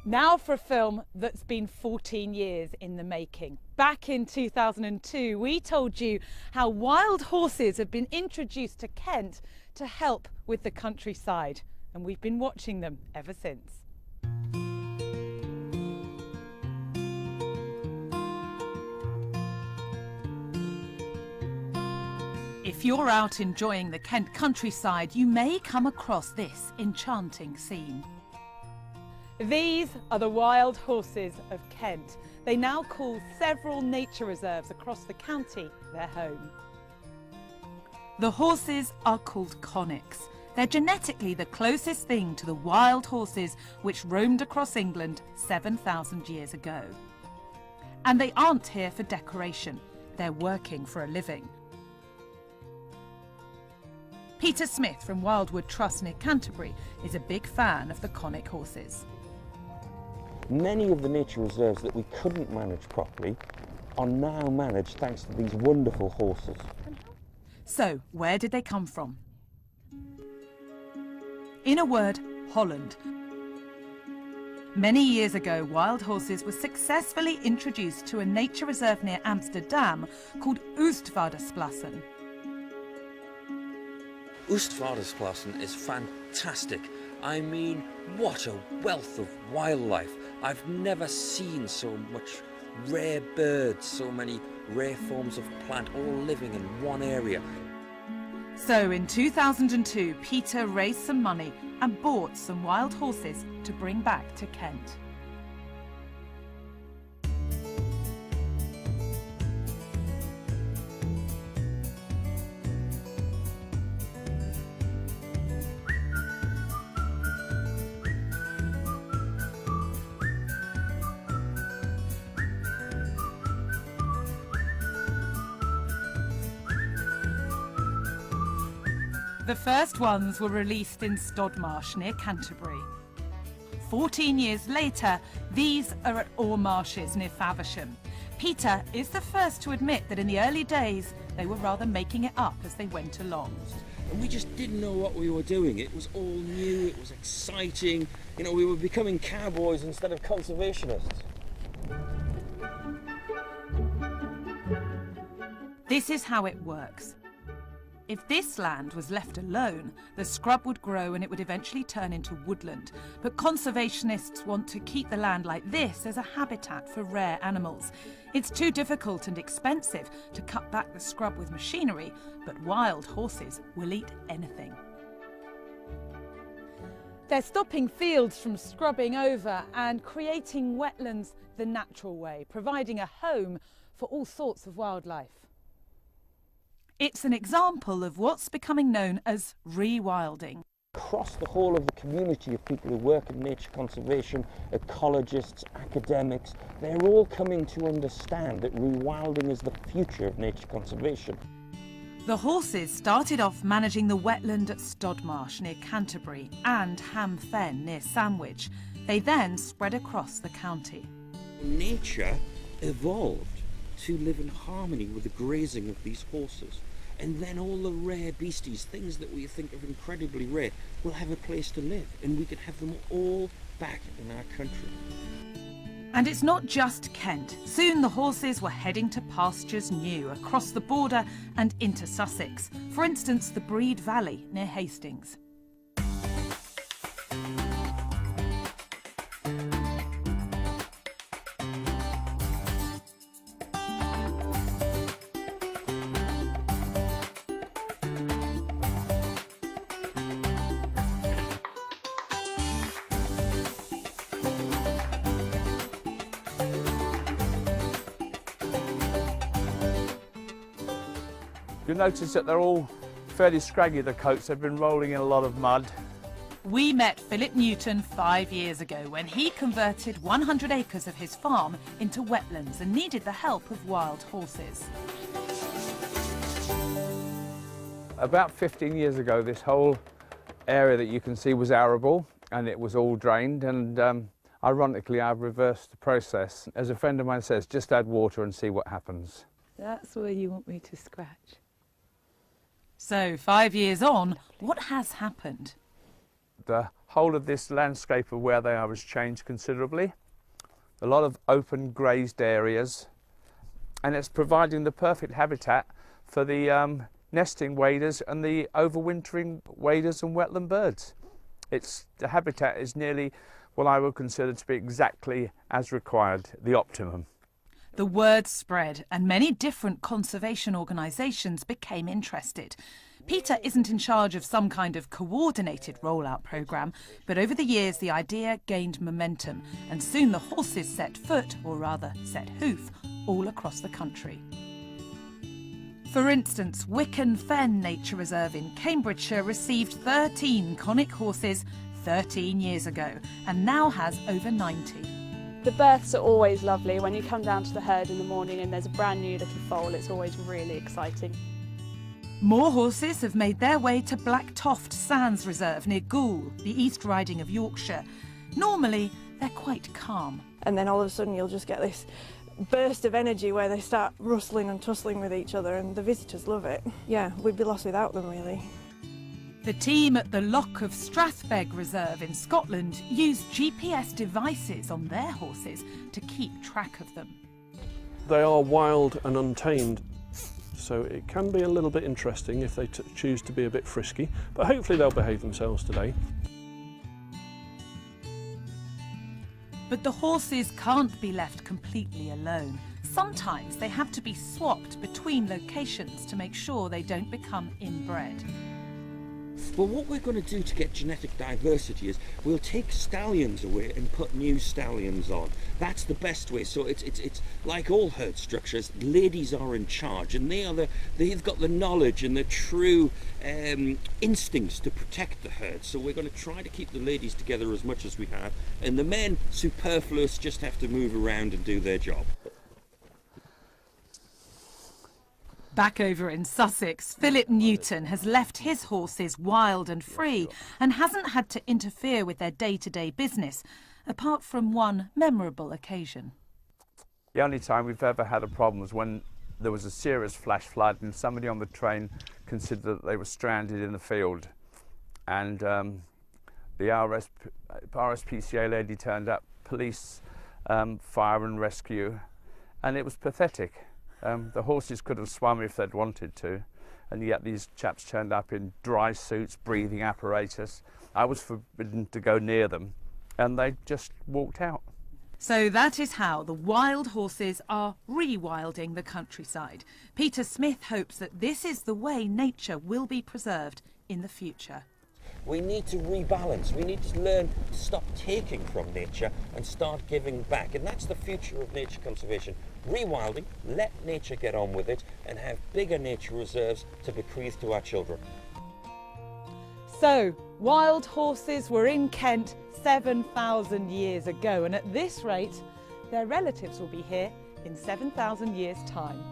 Now for a film that's been 14 years in the making. Back in 2002, we told you how wild horses have been introduced to Kent to help with the countryside, and we've been watching them ever since. If you're out enjoying the Kent countryside, you may come across this enchanting scene. These are the wild horses of Kent. They now call several nature reserves across the county their home. The horses are called conics. They're genetically the closest thing to the wild horses which roamed across England 7,000 years ago. And they aren't here for decoration. They're working for a living. Peter Smith from Wildwood Trust near Canterbury is a big fan of the conic horses. Many of the nature reserves that we couldn't manage properly are now managed thanks to these wonderful horses. So, where did they come from? In a word, Holland. Many years ago, wild horses were successfully introduced to a nature reserve near Amsterdam called Oostvaardersplassen. Oostvaardersplassen is fantastic. I mean, what a wealth of wildlife. I've never seen so much rare birds, so many rare forms of plant all living in one area. So in 2002, Peter raised some money and bought some wild horses to bring back to Kent. The first ones were released in Stodmarsh near Canterbury. 14 years later, these are at Orr Marshes near Faversham. Peter is the first to admit that in the early days, they were rather making it up as they went along. And we just didn't know what we were doing. It was all new, it was exciting. You know, we were becoming cowboys instead of conservationists. This is how it works. If this land was left alone, the scrub would grow and it would eventually turn into woodland. But conservationists want to keep the land like this as a habitat for rare animals. It's too difficult and expensive to cut back the scrub with machinery, but wild horses will eat anything. They're stopping fields from scrubbing over and creating wetlands the natural way, providing a home for all sorts of wildlife. It's an example of what's becoming known as rewilding. Across the whole of the community of people who work in nature conservation, ecologists, academics, they're all coming to understand that rewilding is the future of nature conservation. The horses started off managing the wetland at Stodmarsh near Canterbury and Ham Fen near Sandwich. They then spread across the county. Nature evolved to live in harmony with the grazing of these horses, and then all the rare beasties, things that we think of incredibly rare, will have a place to live, and we can have them all back in our country. And it's not just Kent. Soon the horses were heading to pastures new across the border and into Sussex. For instance, the Brede Valley near Hastings. You'll notice that they're all fairly scraggy, the coats. They've been rolling in a lot of mud. We met Philip Newton 5 years ago when he converted 100 acres of his farm into wetlands and needed the help of wild horses. About 15 years ago, this whole area that you can see was arable and it was all drained, and ironically I've reversed the process. As a friend of mine says, just add water and see what happens. That's where you want me to scratch. So 5 years on, what has happened? The whole of this landscape of where they are has changed considerably. A lot of open grazed areas, and it's providing the perfect habitat for the nesting waders and the overwintering waders and wetland birds. The habitat is nearly what I would consider to be exactly as required, the optimum. The word spread and many different conservation organisations became interested. Peter isn't in charge of some kind of coordinated rollout programme, but over the years the idea gained momentum and soon the horses set foot, or rather set hoof, all across the country. For instance, Wicken Fen Nature Reserve in Cambridgeshire received 13 conic horses 13 years ago and now has over 90. The births are always lovely. When you come down to the herd in the morning and there's a brand new little foal, it's always really exciting. More horses have made their way to Blacktoft Sands Reserve near Goole, the East Riding of Yorkshire. Normally, they're quite calm. And then all of a sudden you'll just get this burst of energy where they start rustling and tussling with each other, and the visitors love it. Yeah, we'd be lost without them, really. The team at the Loch of Strathbeg Reserve in Scotland use GPS devices on their horses to keep track of them. They are wild and untamed, so it can be a little bit interesting if they choose to be a bit frisky, but hopefully they'll behave themselves today. But the horses can't be left completely alone. Sometimes they have to be swapped between locations to make sure they don't become inbred. Well, what we're going to do to get genetic diversity is we'll take stallions away and put new stallions on. That's the best way. So it's like all herd structures. Ladies are in charge, and they've got the knowledge and the true instincts to protect the herd. So we're going to try to keep the ladies together as much as we can, and the men, superfluous, just have to move around and do their job. Back over in Sussex, Philip Newton has left his horses wild and free and hasn't had to interfere with their day-to-day business, apart from one memorable occasion. The only time we've ever had a problem was when there was a serious flash flood and somebody on the train considered that they were stranded in the field, and the RSPCA lady turned up, police, fire and rescue, and it was pathetic. The horses could have swum if they'd wanted to, and yet these chaps turned up in dry suits, breathing apparatus. I was forbidden to go near them, and they just walked out. So that is how the wild horses are rewilding the countryside. Peter Smith hopes that this is the way nature will be preserved in the future. We need to rebalance. We need to learn to stop taking from nature and start giving back. And that's the future of nature conservation. Rewilding, let nature get on with it and have bigger nature reserves to bequeath to our children. So, wild horses were in Kent 7,000 years ago, and at this rate, their relatives will be here in 7,000 years' time.